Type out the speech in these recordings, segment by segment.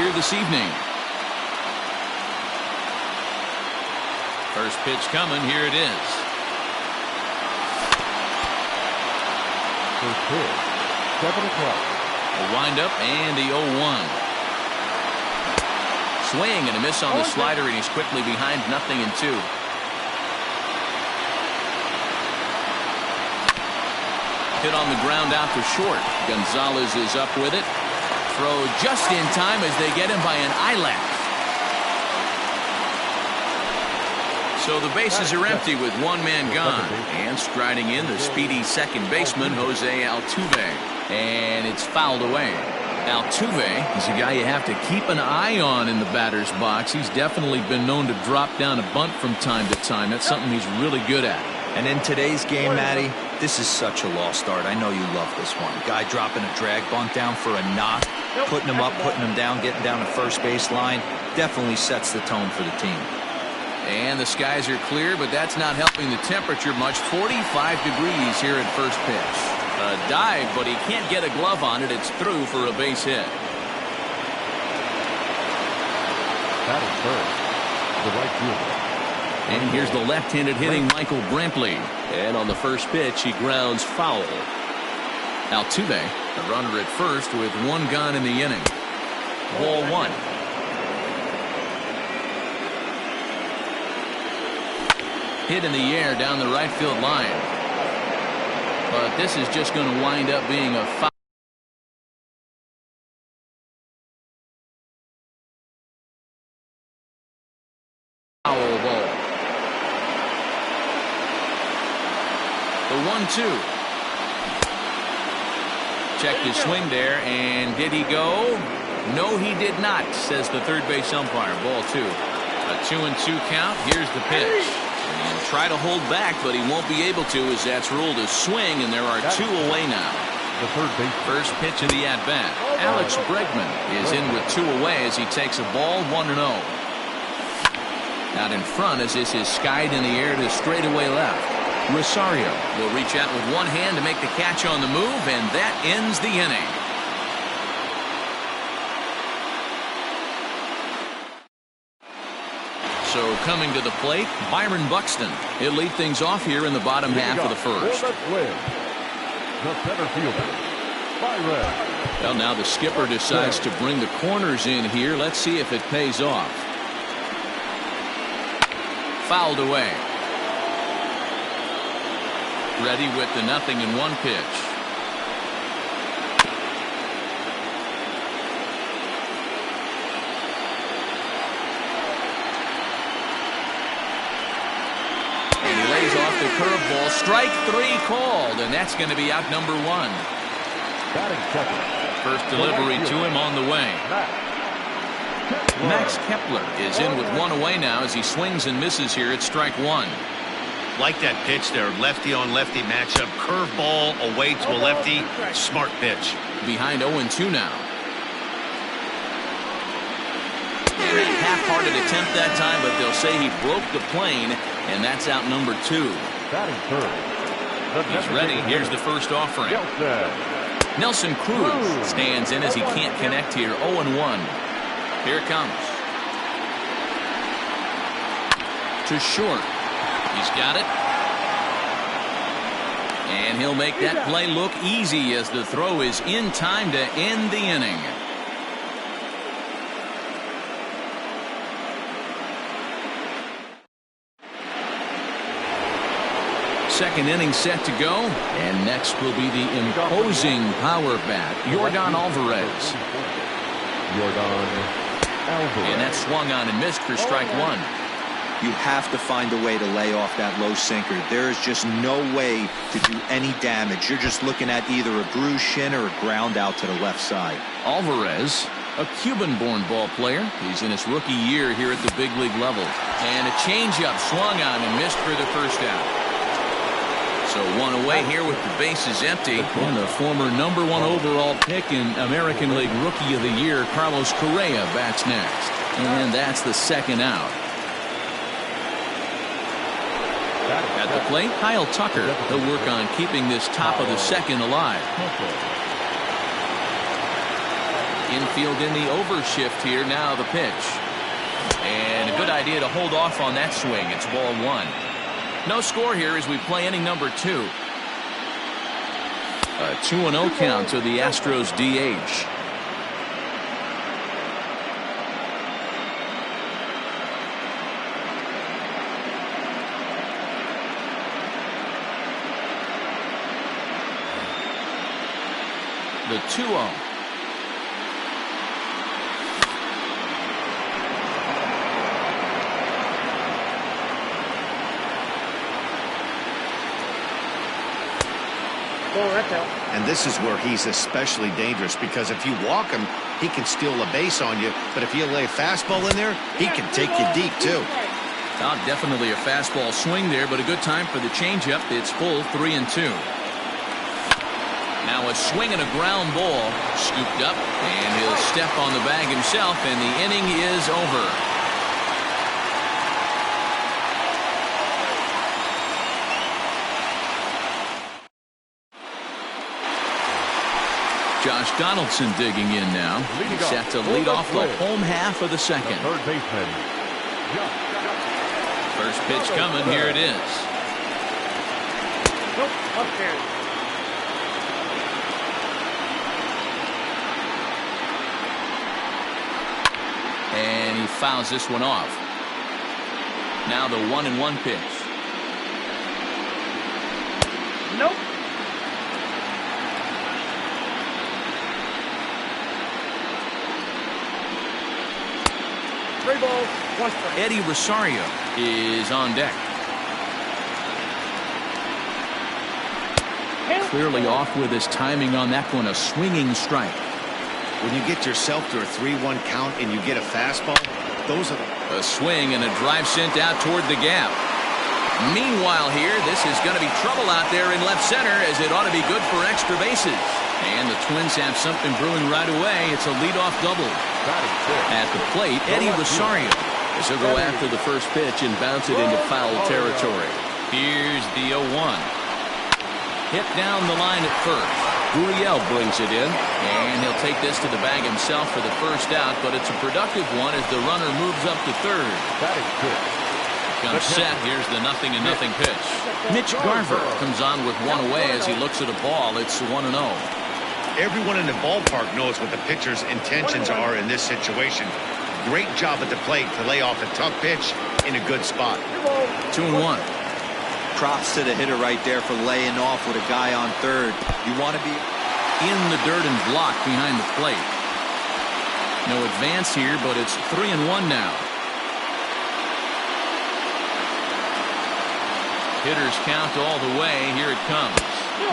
here this evening. First pitch coming. Here it is. First pitch, 7 o'clock. A windup and the 0-1. Swing and a miss on the slider, and he's quickly behind 0-2. Hit on the ground out to short. Gonzalez is up with it. Throw just in time as they get him by an eyelash. So the bases are empty with one man gone. And striding in, the speedy second baseman, Jose Altuve. And it's fouled away. Altuve is a guy you have to keep an eye on in the batter's box. He's definitely been known to drop down a bunt from time to time. That's something he's really good at. And in today's game, Matty, this is such a lost art. I know you love this one. Guy dropping a drag bunt down for a knock, putting him up, putting him down, getting down the first base line. Definitely sets the tone for the team. And the skies are clear, but that's not helping the temperature much. 45 degrees here at first pitch. A dive, but he can't get a glove on it. It's through for a base hit. Batting first, the right fielder. And here's the left-handed hitting Michael Brantley. And on the first pitch, he grounds foul. Altuve, the runner at first with one gone in the inning. Ball one. Hit in the air down the right field line. But this is just going to wind up being a foul. Foul ball. The 1-2. Checked his swing there, and did he go? No, he did not, says the third base umpire. Ball two. A 2-2 count. Here's the pitch. And try to hold back, but he won't be able to, as that's ruled a swing, and there are two away now. The third base. First pitch of the at-bat. Alex Bregman is in with two away as he takes a ball 1-0. Out in front as this is skied in the air to straightaway left. Rosario will reach out with one hand to make the catch on the move, and that ends the inning. So coming to the plate, Byron Buxton. He'll lead things off here in the bottom half of the first. The center fielder, Byron. Well, now the skipper decides to bring the corners in here. Let's see if it pays off. Fouled away. Ready with the 0-1 pitch. Off the curveball. Strike three called, and that's going to be out number one. Batting second. First delivery to him on the way. Max Kepler is in with one away now as he swings and misses here at strike one. Like that pitch there, lefty on lefty matchup. Curveball away to a lefty. Smart pitch. Behind 0-2 now. And a half-hearted attempt that time, but they'll say he broke the plane, and that's out number two. Batting third. He's ready. Here's the first offering. Nelson Cruz stands in as he can't connect here. 0-1. Here it comes. To short. He's got it. And he'll make that play look easy as the throw is in time to end the inning. Second inning set to go, and next will be the imposing power bat, Yordan Alvarez. And that swung on and missed for strike one. You have to find a way to lay off that low sinker. There is just no way to do any damage. You're just looking at either a bruised shin or a ground out to the left side. Alvarez, a Cuban-born ball player. He's in his rookie year here at the big league level. And a changeup swung on and missed for the first out. So one away here with the bases empty. And the former #1 overall pick in American League Rookie of the Year, Carlos Correa, bats next. And that's the second out. At the plate, Kyle Tucker. He'll work on keeping this top of the second alive. Infield in the overshift here. Now the pitch. And a good idea to hold off on that swing. It's ball one. No score here as we play inning number 2. A 2-0 count to the Astros DH. The 2-0. And this is where he's especially dangerous, because if you walk him, he can steal a base on you. But if you lay a fastball in there, he can take you deep, too. Not definitely a fastball swing there, but a good time for the changeup. It's full 3-2. Now a swing and a ground ball, scooped up, and he'll step on the bag himself, and the inning is over. Josh Donaldson digging in now. He's set to lead off the home half of the second. Third baseman. First pitch coming. Here it is. And he fouls this one off. Now the 1-1 pitch. Nope. Eddie Rosario is on deck. Clearly off with his timing on that one. A swinging strike. When you get yourself to a 3-1 count and you get a fastball, those are a swing and a drive sent out toward the gap. Meanwhile here, this is going to be trouble out there in left center, as it ought to be good for extra bases. And the Twins have something brewing right away. It's a leadoff double. At the plate, Eddie Rosario. As he'll go after the first pitch and bounce it into foul territory. Here's the 0-1. Hit down the line at first. Gurriel brings it in. And he'll take this to the bag himself for the first out, but it's a productive one as the runner moves up to third. Comes set. Here's the 0-0 pitch. Mitch Garver comes on with one away as he looks at a ball. It's 1-0. Everyone in the ballpark knows what the pitcher's intentions are in this situation. Great job at the plate to lay off a tough pitch in a good spot. 2-1. Props to the hitter right there for laying off with a guy on third. You want to be in the dirt and blocked behind the plate. No advance here, but it's 3-1 now. Hitters count all the way. Here it comes.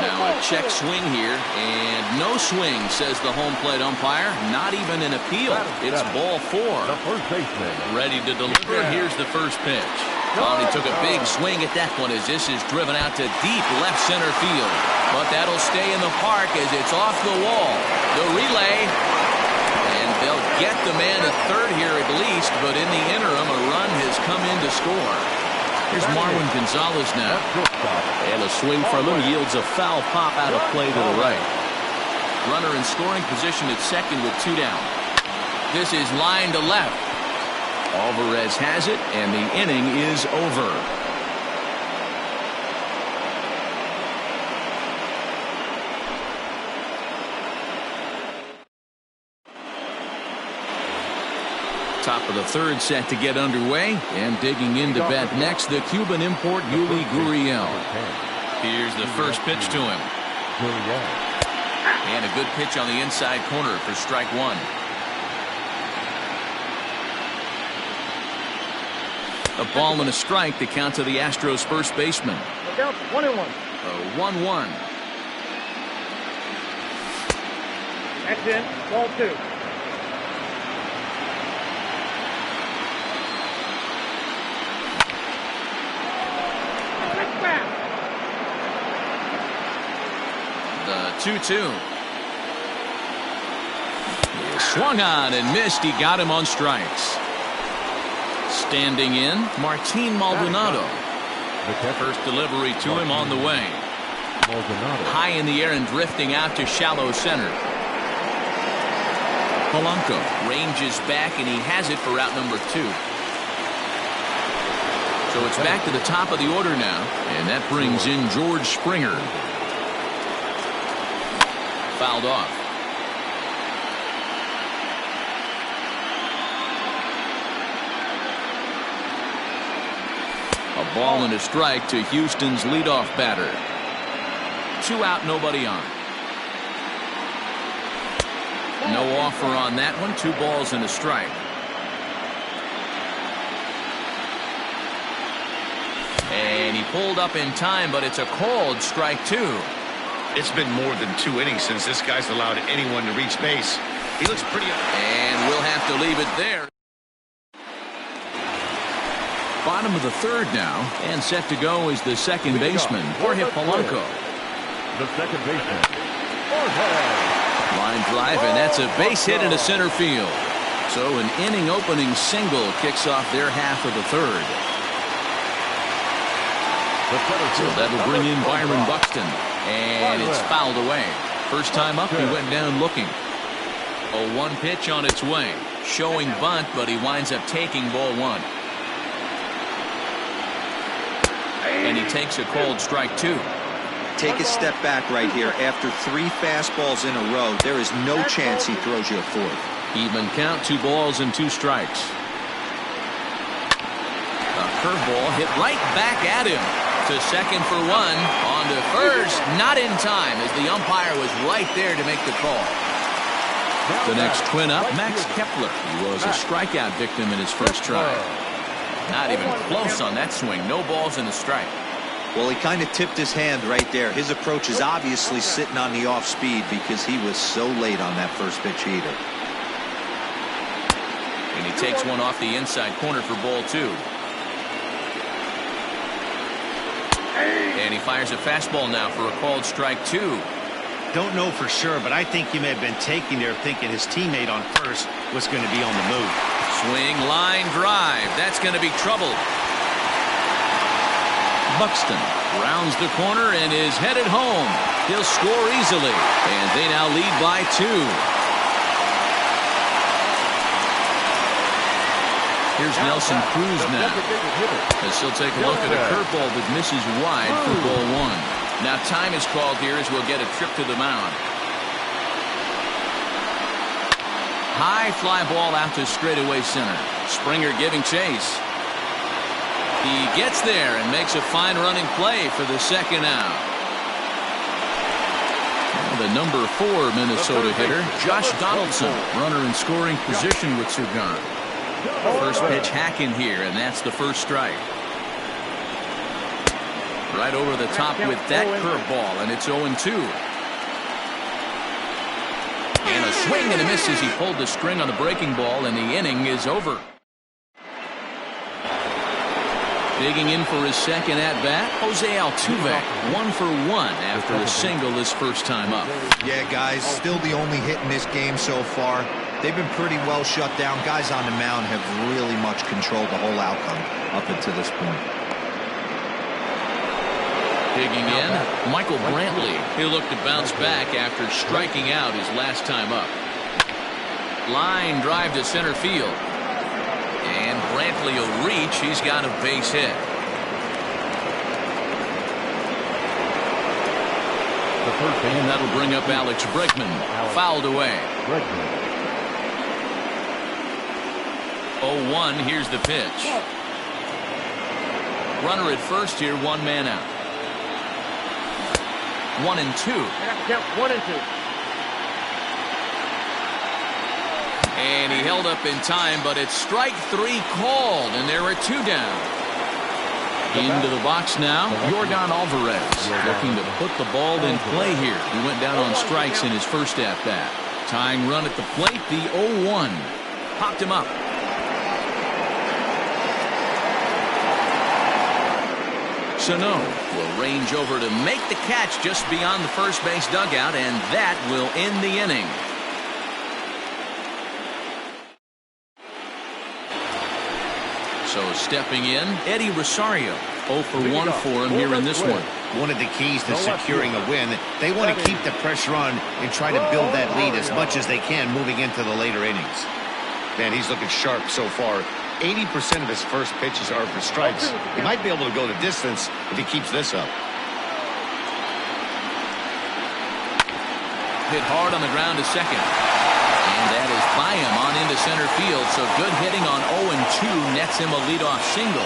Now a check swing here, and no swing, says the home plate umpire. Not even an appeal. It's ball 4. The first baseman. Ready to deliver. Here's the first pitch. Oh, he took a big swing at that one as this is driven out to deep left center field. But that'll stay in the park as it's off the wall. The relay. And they'll get the man at third here at least, but in the interim, a run has come in to score. Here's Marwin Gonzalez now. And a swing from him yields a foul pop out of play to the right. Runner in scoring position at second with 2 down. This is line to left. Alvarez has it, and the inning is over. Top of the third set to get underway, and digging in to bat next, the Cuban import Yuli Gurriel. Here's the first pitch to him. And a good pitch on the inside corner for strike 1. A ball and a strike to count to the Astros first baseman. Look out, 1-1. A 1-1. That's in, ball 2. The 2-2. He swung on and missed. He got him on strikes. Standing in, Martin Maldonado. First delivery to him on the way. High in the air and drifting out to shallow center. Polanco ranges back, and he has it for out number 2. So it's back to the top of the order now, and that brings in George Springer. Fouled off. A ball and a strike to Houston's leadoff batter. 2 out, nobody on. No offer on that one. 2 balls and a strike. And he pulled up in time, but it's a called strike 2. It's been more than 2 innings since this guy's allowed anyone to reach base. He looks pretty. And we'll have to leave it there. Bottom of the 3rd now, and set to go is the second baseman, Jorge Polanco. The second baseman, Jorge. Line drive, and that's a base hit into center field. So an inning opening single kicks off their half of the 3rd. So that'll bring in Byron Buxton, and it's fouled away. First time up, he went down looking. A 1 pitch on its way, showing bunt, but he winds up taking ball 1. And he takes a called strike 2. Take a step back right here. After 3 fastballs in a row, there is no chance he throws you a 4th. Even count, 2 balls and 2 strikes. A curveball hit right back at him. To second for 1. On to first. Not in time, as the umpire was right there to make the call. The next twin up, Max Kepler. He was a strikeout victim in his first try. Not even close on that swing. No balls and a strike. Well, he kind of tipped his hand right there. His approach is obviously sitting on the off speed because he was so late on that first pitch either. And he takes one off the inside corner for ball 2. And he fires a fastball now for a called strike 2. Don't know for sure, but I think he may have been taking there thinking his teammate on first was going to be on the move. Swing, line drive. That's going to be trouble. Buxton rounds the corner and is headed home. He'll score easily, and they now lead by 2. Here's Nelson Cruz now, as he'll take a look at a curveball that misses wide for ball 1. Now time is called here as we'll get a trip to the mound. High fly ball out to straightaway center. Springer giving chase. He gets there and makes a fine running play for the second out. The number 4 Minnesota hitter, Josh Donaldson, runner in scoring position with Sugan. First pitch hacking here, and that's the first strike. Right over the top with that curveball, and it's 0-2. And a swing and a miss as he pulled the string on the breaking ball, and the inning is over. Digging in for his second at-bat, Jose Altuve, 1 for 1 after a single his first time up. Yeah, guys, still the only hit in this game so far. They've been pretty well shut down. Guys on the mound have really much controlled the whole outcome up until this point. Digging in, Michael Brantley. He'll look to bounce back after striking out his last time up. Line drive to center field. And Brantley will reach. He's got a base hit. And that'll bring up Alex Bregman. Fouled away. 0-1. Here's the pitch. Runner at first here, 1 man out. 1-2. Count 1-2. And he held up in time, but it's strike 3 called, and there are 2 down. Into the box now, Yordan Alvarez looking to put the ball in play here. He went down on strikes in his first at-bat. Tying run at the plate, the 0-1. Popped him up. Sano will range over to make the catch just beyond the first base dugout, and that will end the inning. So stepping in, Eddie Rosario. 0 for 1 for him here in this one. One of the keys to securing a win, they want to keep the pressure on and try to build that lead as much as they can moving into the later innings. Man, he's looking sharp so far. 80% of his first pitches are for strikes. He might be able to go the distance if he keeps this up. Hit hard on the ground to second. And that is by him on into center field. So good hitting on 0-2 nets him a leadoff single.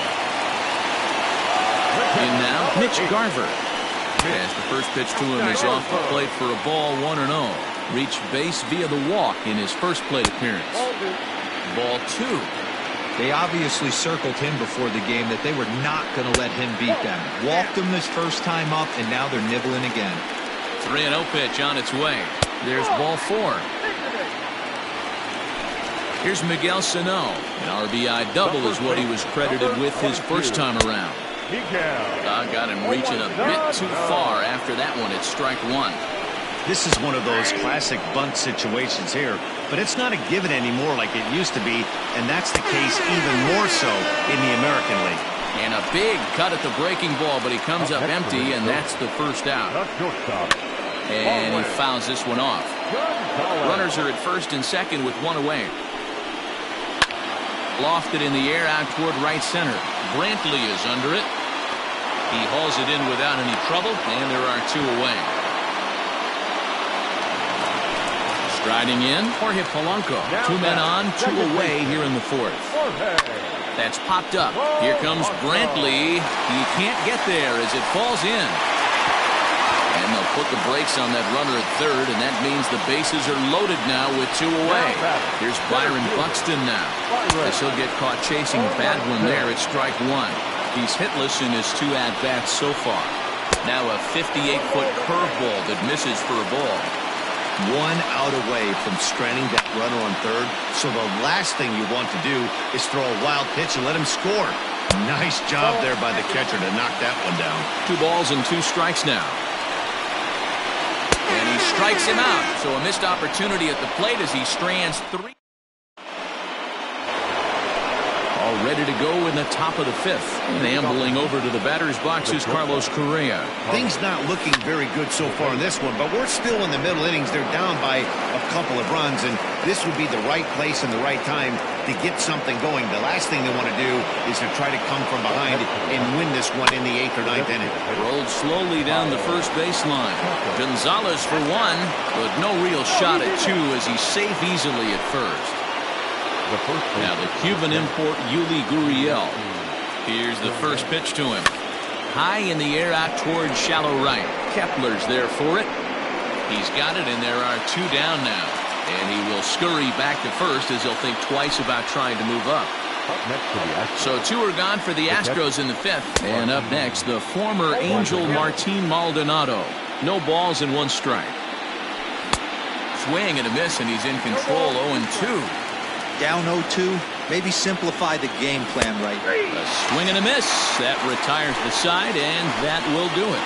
In now, Mitch Garver. As the first pitch to him is off the plate for a ball, 1-0. Reached base via the walk in his first plate appearance. Ball 2. They obviously circled him before the game that they were not going to let him beat them. Walked him this first time up, and now they're nibbling again. 3-0 pitch on its way. There's ball 4. Here's Miguel Sano. An RBI double is what he was credited with his first time around. Got him reaching a bit too far after that one. It's strike 1. This is one of those classic bunt situations here, but it's not a given anymore like it used to be, and that's the case even more so in the American League. And a big cut at the breaking ball, but he comes up empty, and that's the first out. And he fouls this one off. Runners are at first and second with 1 away. Lofted in the air out toward right center. Brantley is under it. He hauls it in without any trouble, and there are 2 away. Striding in, Jorge Polanco. 2 men on, 2 away here in the 4th. That's popped up. Here comes Brantley. He can't get there as it falls in. And they'll put the brakes on that runner at third, and that means the bases are loaded now with 2 away. Here's Byron Buxton now. As he'll get caught chasing a bad one there at strike 1. He's hitless in his 2 at-bats so far. Now a 58-foot curveball that misses for a ball. 1 out away from stranding that runner on third, so the last thing you want to do is throw a wild pitch and let him score. Nice job there by the catcher to knock that one down. 2 balls and 2 strikes now. And he strikes him out. So a missed opportunity at the plate as he strands 3. All ready to go in the top of the 5th. And ambling over to the batter's box is Carlos Correa. Things not looking very good so far in this one, but we're still in the middle innings. They're down by a couple of runs, and this would be the right place and the right time to get something going. The last thing they want to do is to try to come from behind and win this one in the 8th or 9th inning. Rolled slowly down the first baseline. Gonzalez for 1, but no real shot at 2 as he's safe easily at first. Now the Cuban import Yuli Gurriel. Here's the first pitch to him. High in the air out towards shallow right. Kepler's there for it. He's got it, and there are 2 down now. And he will scurry back to first as he'll think twice about trying to move up. So 2 are gone for the Astros in the 5th. And up next, the former Angel Martin Maldonado. No balls and 1 strike. Swing and a miss, and he's in control. 0-2. Down 0-2, maybe simplify the game plan right. A swing and a miss. That retires the side, and that will do it.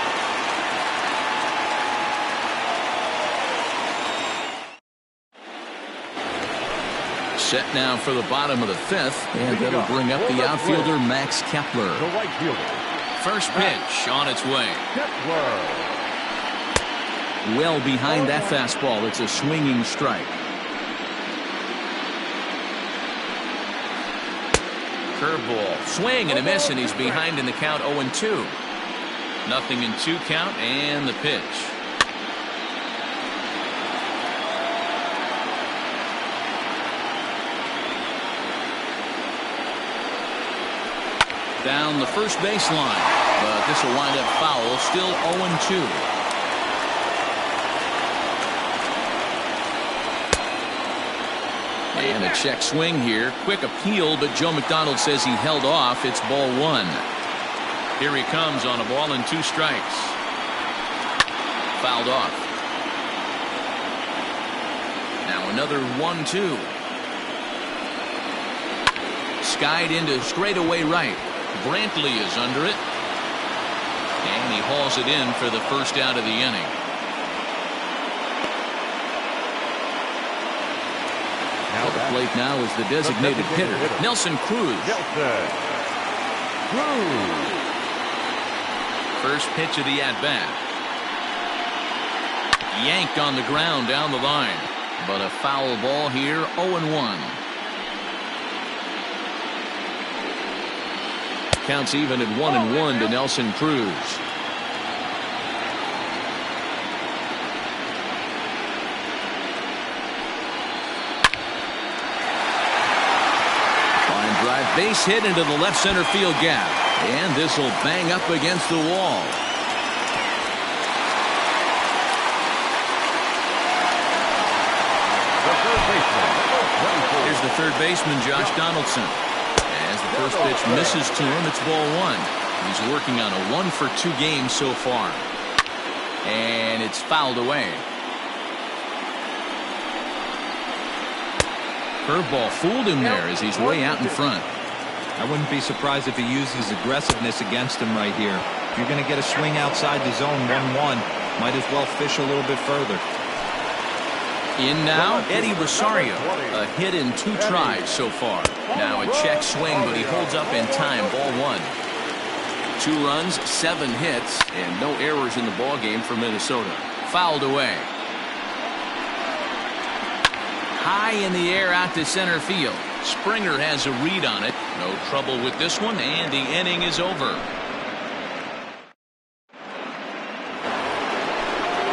Set now for the bottom of the 5th, and that'll bring up the outfielder Max Kepler. First pitch on its way. Well behind that fastball. It's a swinging strike. Curveball, swing and a miss, and he's behind in the count. 0-2. Nothing in 2 count, and the pitch. Down the first baseline, but this will wind up foul. Still 0-2. And a check swing here. Quick appeal, but Joe McDonald says he held off. It's ball 1. Here he comes on a ball and 2 strikes. Fouled off. Now another 1-2. Skied into straightaway right. Brantley is under it. And he hauls it in for the first out of the inning. At the plate now is the designated hitter, Nelson Cruz. First pitch of the at-bat. Yanked on the ground down the line. But a foul ball here, 0-1. Counts even at 1-1 to Nelson Cruz. Base hit into the left center field gap. And this will bang up against the wall. Here's the third baseman, Josh Donaldson. As the first pitch misses to him, it's ball one. He's working on a 1-for-2 game so far. And it's fouled away. Curveball fooled him there as he's way out in front. I wouldn't be surprised if he uses aggressiveness against him right here. If you're going to get a swing outside the zone 1-1, might as well fish a little bit further. In now, Eddie Rosario. A hit in 2 tries so far. Now a check swing, but he holds up in time. Ball one. 2 runs, 7 hits, and no errors in the ball game for Minnesota. Fouled away. High in the air out to center field. Springer has a read on it. No trouble with this one, and the inning is over.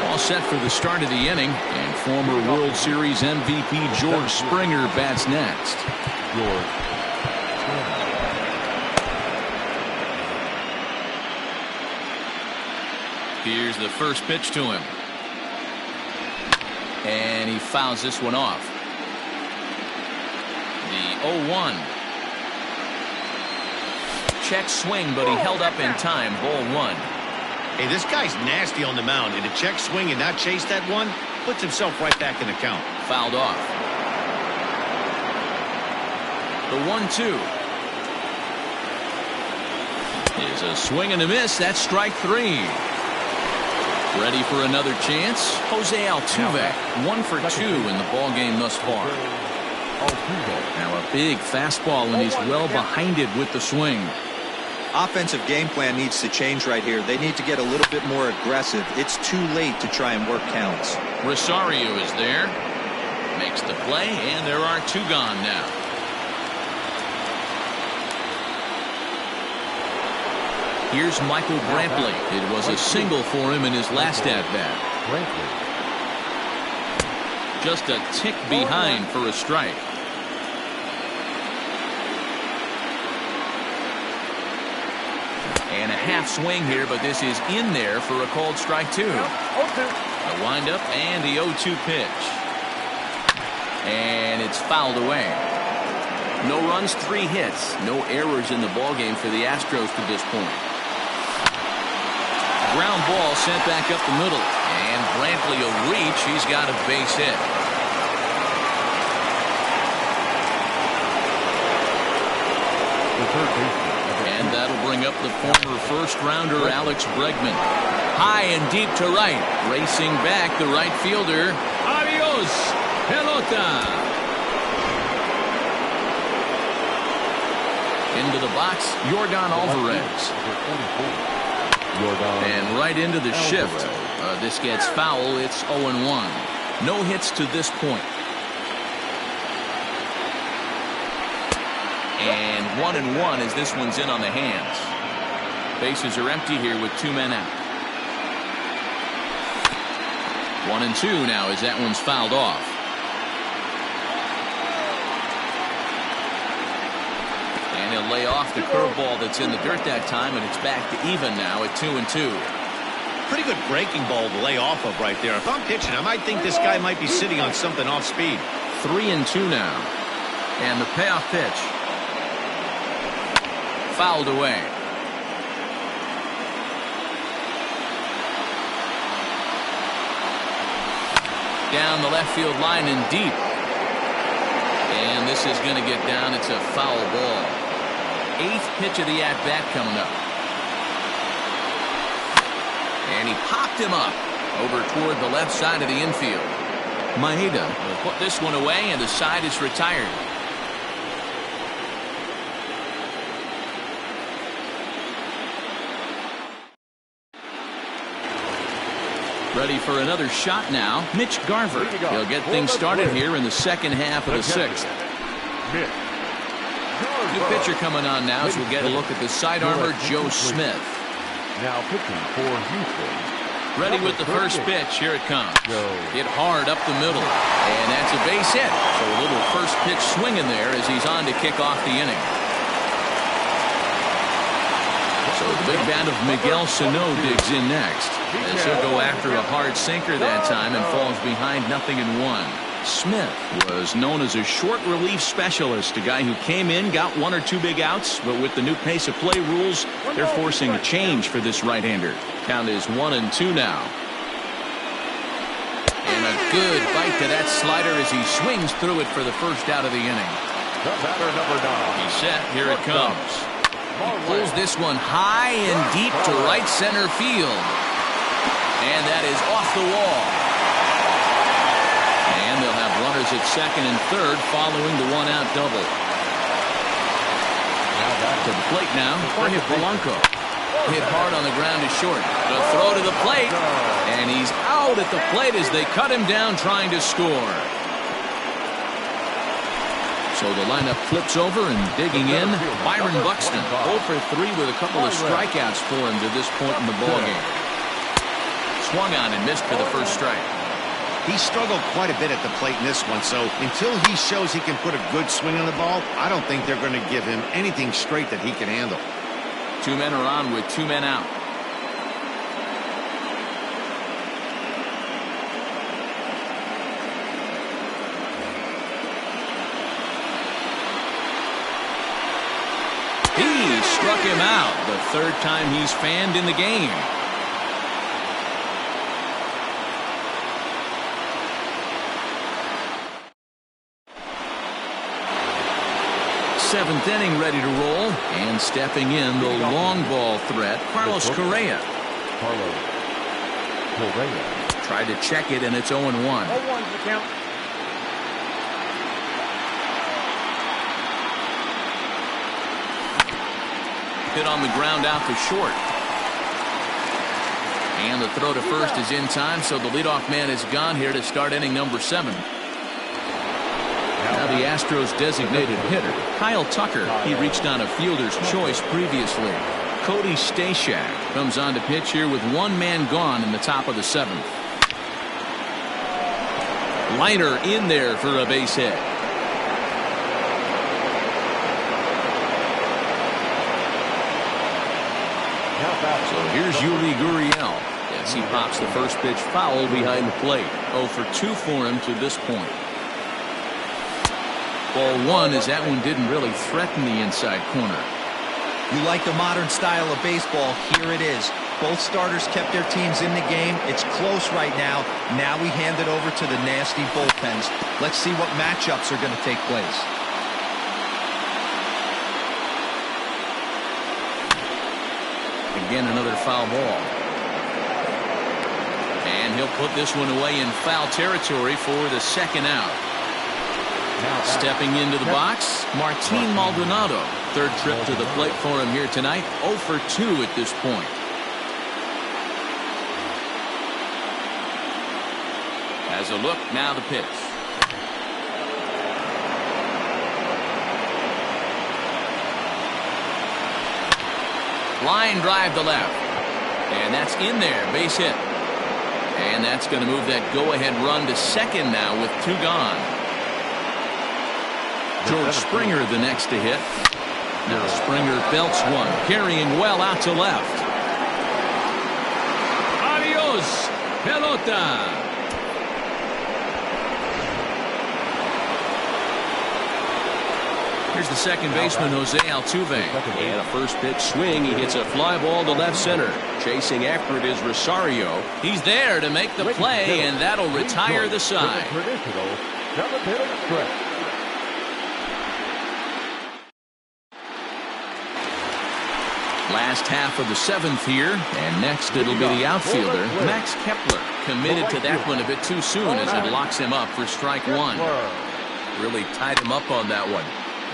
All set for the start of the inning, and former World Series MVP George Springer bats next. Here's the first pitch to him. And he fouls this one off. The 0-1. Check swing, but he held up in time. Ball one. Hey, this guy's nasty on the mound, and to check swing and not chase that one puts himself right back in the count. Fouled off. The 1-2 is a swing and a miss. That's strike 3. Ready for another chance? Jose Altuve, 1 for 2 in the ball game thus far. Now a big fastball, and he's well behind it with the swing. Offensive game plan needs to change right here. They need to get a little bit more aggressive. It's too late to try and work counts. Rosario is there. Makes the play, and there are 2 gone now. Here's Michael Brantley. It was a single for him in his last at-bat. Just a tick behind for a strike. And a half swing here, but this is in there for a called strike 2. A windup and the 0-2 pitch. And it's fouled away. No runs, 3 hits. No errors in the ballgame for the Astros to this point. Ground ball sent back up the middle. And Brantley will reach. He's got a base hit. And that'll bring up the former first-rounder Alex Bregman. High and deep to right. Racing back the right fielder. Adios, pelota. Into the box, Yordan Alvarez. And right into the shift. This gets foul. It's 0-1. No hits to this point. And 1-1 as this one's in on the hands. Bases are empty here with 2 men out. 1-2 now as that one's fouled off. And he'll lay off the curveball that's in the dirt that time, and it's back to even now at 2-2. Pretty good breaking ball to lay off of right there. If I'm pitching, I might think this guy might be sitting on something off speed. 3-2 now. And the payoff pitch. Fouled away. Down the left field line and deep. And this is going to get down. It's a foul ball. 8th pitch of the at-bat coming up. And he popped him up over toward the left side of the infield. Maeda will put this one away, and the side is retired. Ready for another shot now. Mitch Garver. He'll get things started here in the second half of the sixth. New pitcher coming on now as we'll get a look at the sidearmer, Joe Smith. Now pitching for Houston. Ready with the first pitch. Here it comes. Hit hard up the middle. And that's a base hit. So a little first pitch swinging there as he's on to kick off the inning. So the big bat of Miguel Sano digs in next, as he'll go after a hard sinker that time and falls behind 0-1. Smith was known as a short relief specialist, a guy who came in, got 1 or 2 big outs, but with the new pace of play rules, they're forcing a change for this right-hander. Count is 1-2 now. And a good bite to that slider as he swings through it for the first out of the inning. The batter, number 9. He's set. Here it comes. He pulls this one high and deep to right center field. And that is off the wall. And they'll have runners at second and third following the one-out double. Now back to the plate now. Jorge Polanco. Hit hard on the ground to short. The throw to the plate. And he's out at the plate as they cut him down trying to score. So the lineup flips over and digging in. Byron Buxton, 0 for 3 with a couple of strikeouts for him to this point in the ballgame. Swung on and missed for the first strike. He struggled quite a bit at the plate in this one, so until he shows he can put a good swing on the ball, I don't think they're going to give him anything straight that he can handle. 2 men are on with 2 men out. He struck him out, the third time he's fanned in the game. Seventh inning ready to roll, and stepping in the long ball threat, Carlos Correa. Carlos Correa. Tried to check it, and it's 0-1. 0-1 the count. Hit on the ground out to short. And the throw to first is in time, so the leadoff man is gone here to start inning number 7. Now the Astros designated hitter, Kyle Tucker. He reached on a fielder's choice previously. Cody Stashak comes on to pitch here with 1 man gone in the top of the 7th. Liner in there for a base hit. So here's Yuli Gurriel as he pops the first pitch foul behind the plate. 0 for 2 for him to this point. Ball 1 as that one didn't really threaten the inside corner. You like the modern style of baseball, here it is. Both starters kept their teams in the game. It's close right now. Now we hand it over to the nasty bullpens. Let's see what matchups are going to take place. Again, another foul ball. And he'll put this one away in foul territory for the second out. Stepping into the box, Martin Maldonado. Third trip to the plate for him here tonight. 0 for 2 at this point. As a look, now the pitch. Line drive to left. And that's in there. Base hit. And that's going to move that go-ahead run to second now with 2 gone. George Springer the next to hit. Now Springer belts one, carrying well out to left. Adios, pelota. Here's the second baseman, Jose Altuve. And a first pitch swing. He hits a fly ball to left center. Chasing after it is Rosario. He's there to make the play, and that'll retire the side. Last half of the 7th here, and next it'll be the outfielder, Max Kepler. Committed to that one a bit too soon as it locks him up for strike 1. Really tied him up on that one.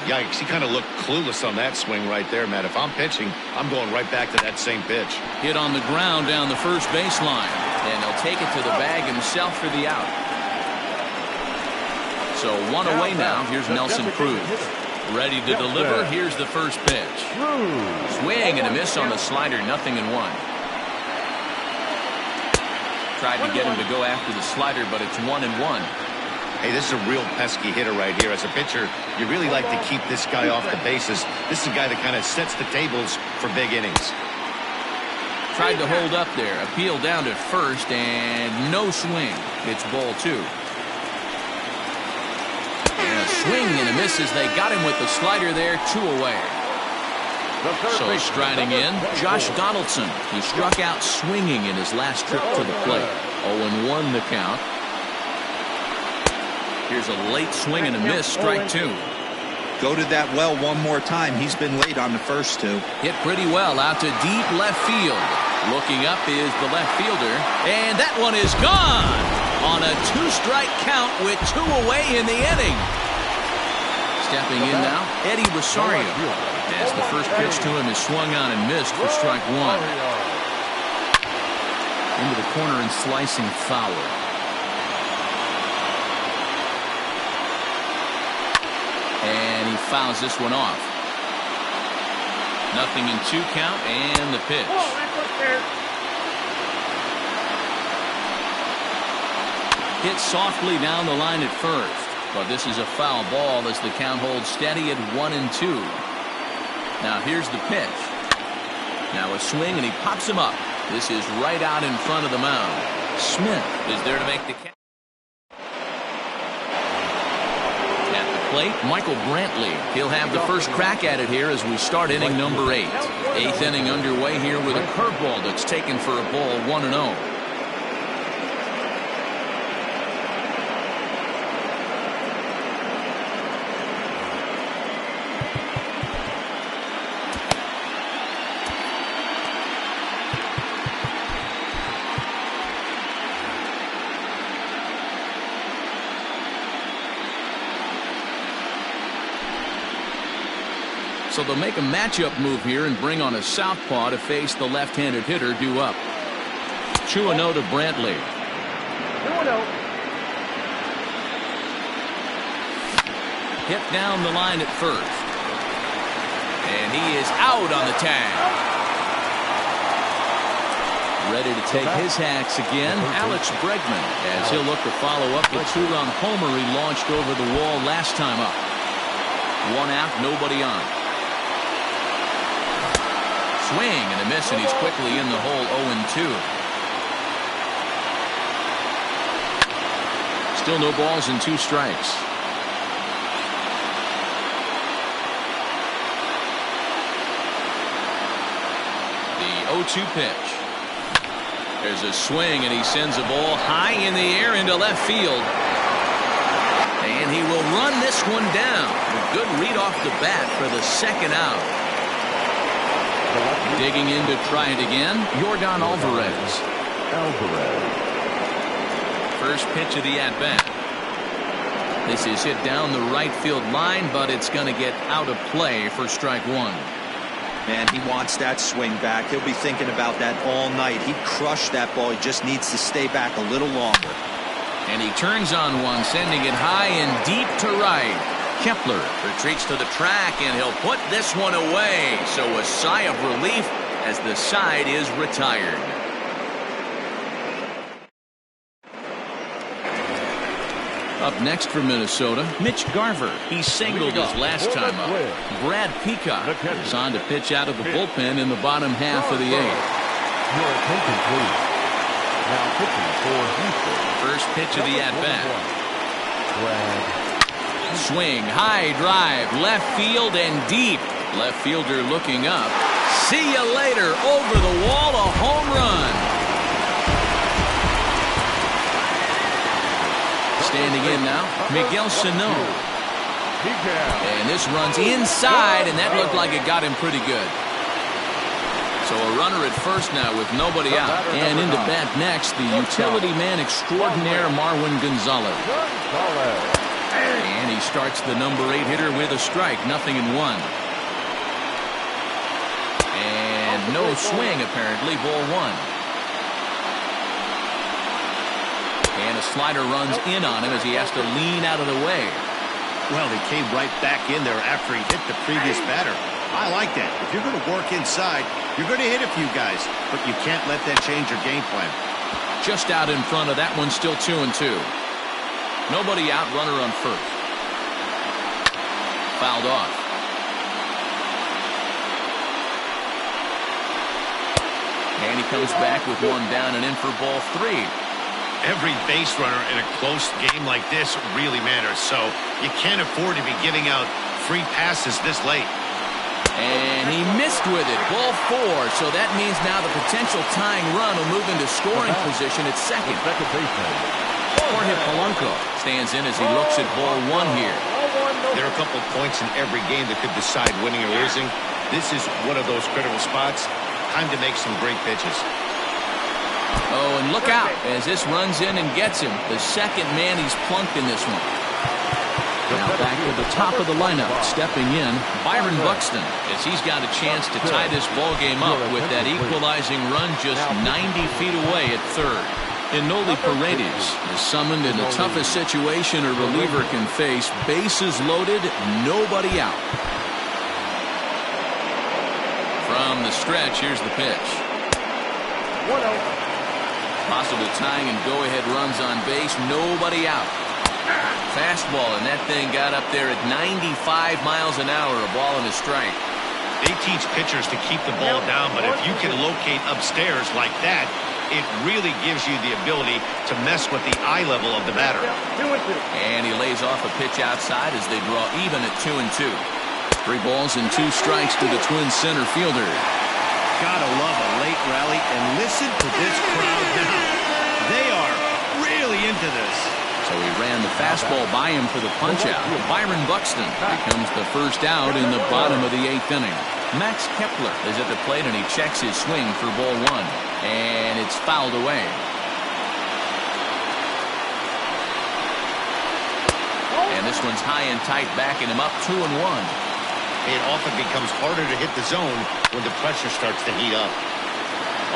Yikes, he kind of looked clueless on that swing right there, Matt. If I'm pitching, I'm going right back to that same pitch. Hit on the ground down the first baseline. And he'll take it to the bag himself for the out. So one away now. Here's Nelson Cruz. Ready to deliver. Here's the first pitch. Swing and a miss on the slider. 0-1. Tried to get him to go after the slider, but it's 1-1. Hey, this is a real pesky hitter right here. As a pitcher, you really like to keep this guy off the bases. This is a guy that kind of sets the tables for big innings. Tried to hold up there. Appeal down to first, and no swing. It's ball 2. And a swing and a miss as they got him with the slider there. 2 away. So striding in, Josh Donaldson. He struck out swinging in his last trip to the plate. 0-1 the count. Here's a late swing and a miss. Strike 2. Go to that well one more time. He's been late on the first 2. Hit pretty well out to deep left field. Looking up is the left fielder, and that one is gone on a 2-strike count with 2 away in the inning. Stepping in now, Eddie Rosario, as the first pitch to him is swung on and missed for strike 1. Into the corner and slicing foul. And he fouls this one off. 0-2 count and the pitch. Hit softly down the line at first, but this is a foul ball as the count holds steady at 1-2. Now here's the pitch. Now a swing and he pops him up. This is right out in front of the mound. Smith is there to make the catch. At the plate, Michael Brantley. He'll have the first crack at it here as we start inning number 8. 8th inning underway here with a curveball that's taken for a ball. 1-0. So they'll make a matchup move here and bring on a southpaw to face the left-handed hitter due up. 2-0 to Brantley. 2-0. Hit down the line at first. And he is out on the tag. Ready to take his hacks again, Alex Bregman, as he'll look to follow up the 2-run homer he launched over the wall last time up. 1 out, nobody on. Swing and a miss, and he's quickly in the hole. 0-2. Still no balls and 2 strikes. The 0-2 pitch. There's a swing, and he sends a ball high in the air into left field. And he will run this one down. A good read off the bat for the 2nd out. Digging in to try it again, Yordan Alvarez. First pitch of the at-bat. This is hit down the right field line, but it's going to get out of play for strike 1. Man, he wants that swing back. He'll be thinking about that all night. He crushed that ball. He just needs to stay back a little longer. And he turns on one, sending it high and deep to right. Kepler retreats to the track, and he'll put this one away. So a sigh of relief as the side is retired. Up next for Minnesota, Mitch Garver. He singled his last time up. Brad Peacock is on to pitch out of the bullpen in the bottom half of the 8th. Your attention, please. Now pitching for Houston. First pitch of the at-bat. Brad. Swing, high drive, left field and deep. Left fielder looking up. See you later. Over the wall, a home run. Standing in now, Miguel Sano. And this runs inside, and that looked like it got him pretty good. So a runner at first now with nobody out. And into bat next, the utility man extraordinaire, Marwin Gonzalez. And And he starts the number 8 hitter with a strike. 0-1. And no swing, apparently. Ball 1. And a slider runs in on him as he has to lean out of the way. Well, he came right back in there after he hit the previous batter. I like that. If you're going to work inside, you're going to hit a few guys, but you can't let that change your game plan. Just out in front of that one, still 2-2. Nobody out, runner on first. Fouled off. And he comes back with one down and in for ball 3. Every base runner in a close game like this really matters, so you can't afford to be giving out free passes this late. And he missed with it. Ball 4. So that means now the potential tying run will move into scoring position at second. Jorge Polanco stands in as he looks at ball 1 here. There are a couple points in every game that could decide winning or losing. This is one of those critical spots. Time to make some great pitches. Oh, and look out as this runs in and gets him. The second man he's plunked in this one. Now back to the top of the lineup, stepping in, Byron Buxton, as he's got a chance to tie this ball game up with that equalizing run just 90 feet away at third. Enoli Paredes is summoned in the toughest situation a reliever can face. Bases loaded, nobody out. From the stretch, here's the pitch. 1-0. Possible tying and go-ahead runs on base, nobody out. Fastball, and that thing got up there at 95 miles an hour, a ball and a strike. They teach pitchers to keep the ball down, but if you can locate upstairs like that, it really gives you the ability to mess with the eye level of the batter. 2-2. And he lays off a pitch outside as they draw even at 2-2. 3 balls and 2 strikes to the Twins center fielder. Gotta love a late rally, and listen to this crowd now. They are really into this. So he ran the fastball by him for the punch-out. Byron Buxton becomes the first out in the bottom of the 8th inning. Max Kepler is at the plate, and he checks his swing for ball 1. And it's fouled away. And this one's high and tight, backing him up 2-1. It often becomes harder to hit the zone when the pressure starts to heat up.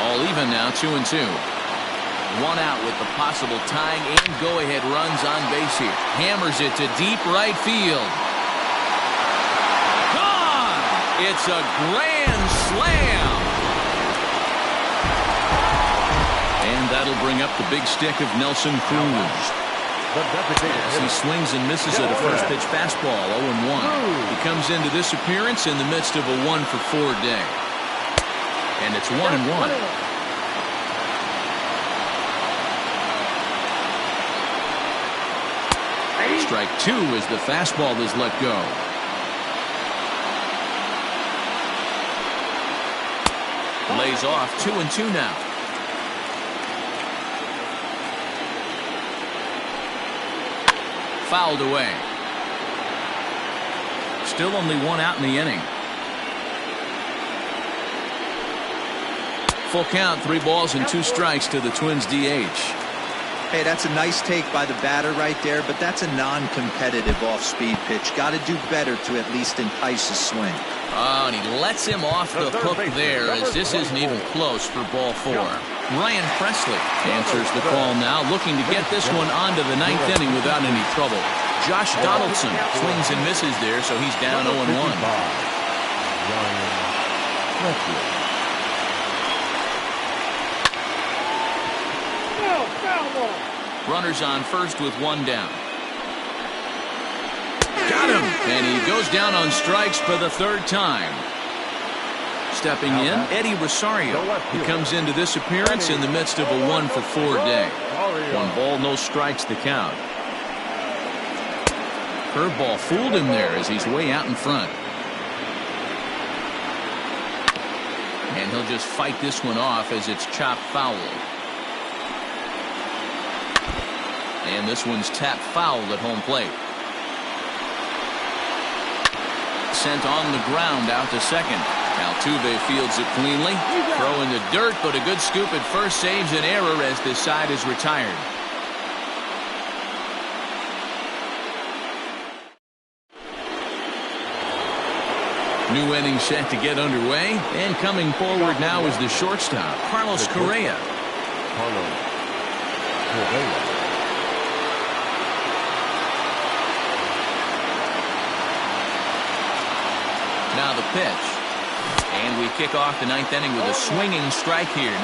All even now, 2-2. 1 out with the possible tying and go-ahead runs on base here. Hammers it to deep right field. Gone! It's a grand slam! And that'll bring up the big stick of Nelson Cruz. As he swings and misses at a first-pitch fastball, 0-1. He comes into this appearance in the midst of a 1-for-4 day. And it's 1-1. Strike 2 as the fastball is let go. Lays off 2-2 now. Fouled away. Still only 1 out in the inning. Full count, 3 balls and 2 strikes to the Twins DH. Hey, that's a nice take by the batter right there, but that's a non-competitive off-speed pitch. Got to do better to at least entice a swing. Oh, and he lets him off the hook there as this isn't even close for ball 4. Ryan Presley answers the call now, looking to get this one onto the 9th inning without any trouble. Josh Donaldson swings and misses there, so he's down 0-1. Runners on first with 1 down. Got him! And he goes down on strikes for the 3rd time. Stepping in, Eddie Rosario. He comes into this appearance in the midst of a 1-for-4 day. 1 ball, no strikes the count. Curveball fooled him there as he's way out in front. And he'll just fight this one off as it's chopped foul. And this one's tapped foul at home plate. Sent on the ground out to second. Altuve fields it cleanly. Throw in the dirt, but a good scoop at first saves an error as this side is retired. New inning set to get underway, and coming forward now is the shortstop, Carlos Correa. Carlos Correa. Now the pitch. And we kick off the ninth inning with a swinging strike here, 0-1.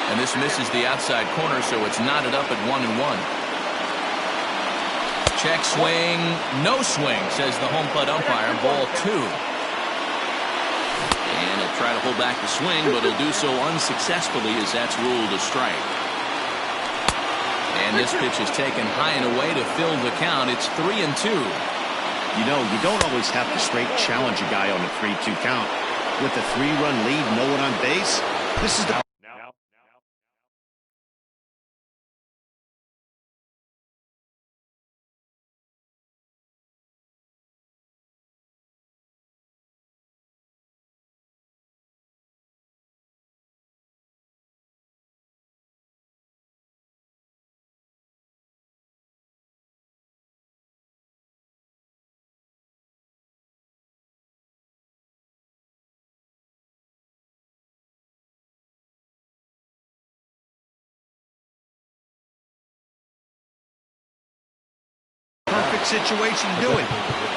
And this misses the outside corner, so it's knotted up at 1-1. Check swing, no swing, says the home plate umpire. Ball 2. And he'll try to pull back the swing, but he'll do so unsuccessfully as that's ruled a strike. And this pitch is taken high and away to fill the count. It's 3-2. You know, you don't always have to straight challenge a guy on a 3-2 count. With a 3-run lead, no one on base, this is the... perfect situation to do it.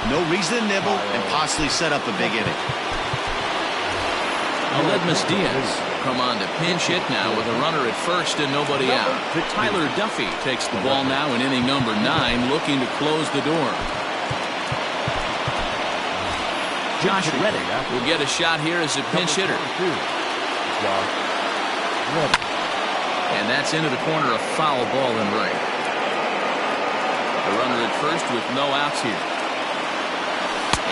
No reason to nibble and possibly set up a big inning. Aledmus Diaz come on to pinch hit now with a runner at first and nobody out. Tyler Duffy takes the ball now in inning number 9, looking to close the door. Josh Reddick will get a shot here as a pinch hitter. And that's into the corner, a foul ball in right. The runner at first with no outs here.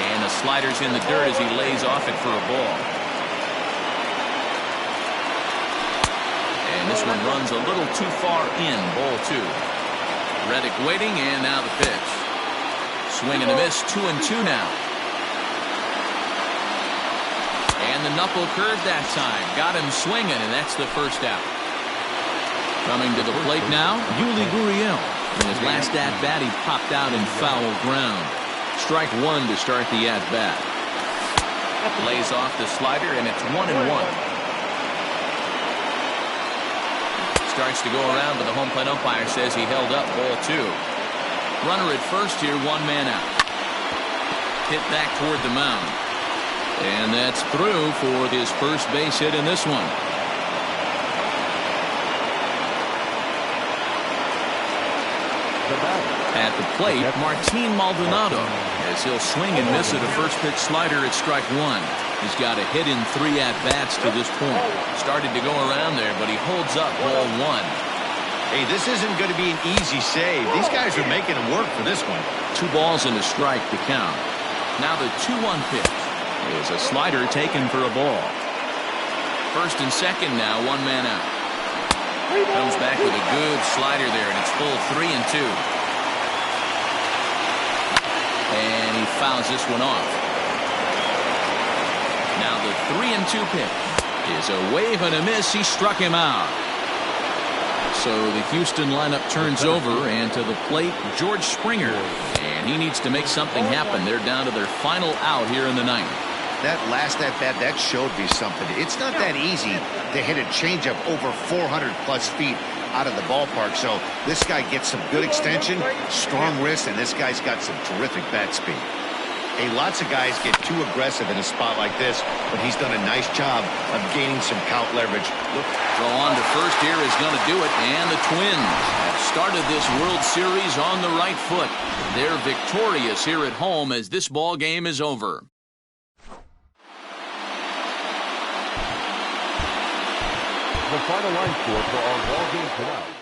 And the slider's in the dirt as he lays off it for a ball. And this one runs a little too far in, ball 2. Reddick waiting, and now the pitch. Swing and a miss, 2-2 now. And the knuckle curve that time. Got him swinging, and that's the first out. Coming to the plate now, Yuli Gurriel. In his last at-bat, he popped out in foul ground. Strike 1 to start the at-bat. Lays off the slider, and it's 1-1. Starts to go around, but the home plate umpire says he held up, ball 2. Runner at first here, 1 man out. Hit back toward the mound. And that's through for his first base hit in this one. At the plate, Martin Maldonado, as he'll swing and miss at a first pitch slider at strike 1. He's got a hit in 3 at-bats to this point. Started to go around there, but he holds up ball 1. Hey, this isn't going to be an easy save. These guys are making him work for this one. 2 balls and a strike to count. Now the 2-1 pitch is a slider taken for a ball. First and second now, 1 man out. Comes back with a good slider there, and it's full 3-2. And he fouls this one off. Now the 3-2 pitch is a wave and a miss. He struck him out. So the Houston lineup turns over, and to the plate, George Springer. And he needs to make something happen. They're down to their final out here in the ninth. That last at-bat, that showed me something. It's not that easy to hit a changeup over 400-plus feet out of the ballpark. So this guy gets some good extension, strong wrist, and this guy's got some terrific bat speed. Hey, lots of guys get too aggressive in a spot like this, but he's done a nice job of gaining some count leverage. Look. Throw on to first here is going to do it, and the Twins have started this World Series on the right foot. They're victorious here at home as this ball game is over. The final line score for our ball game tonight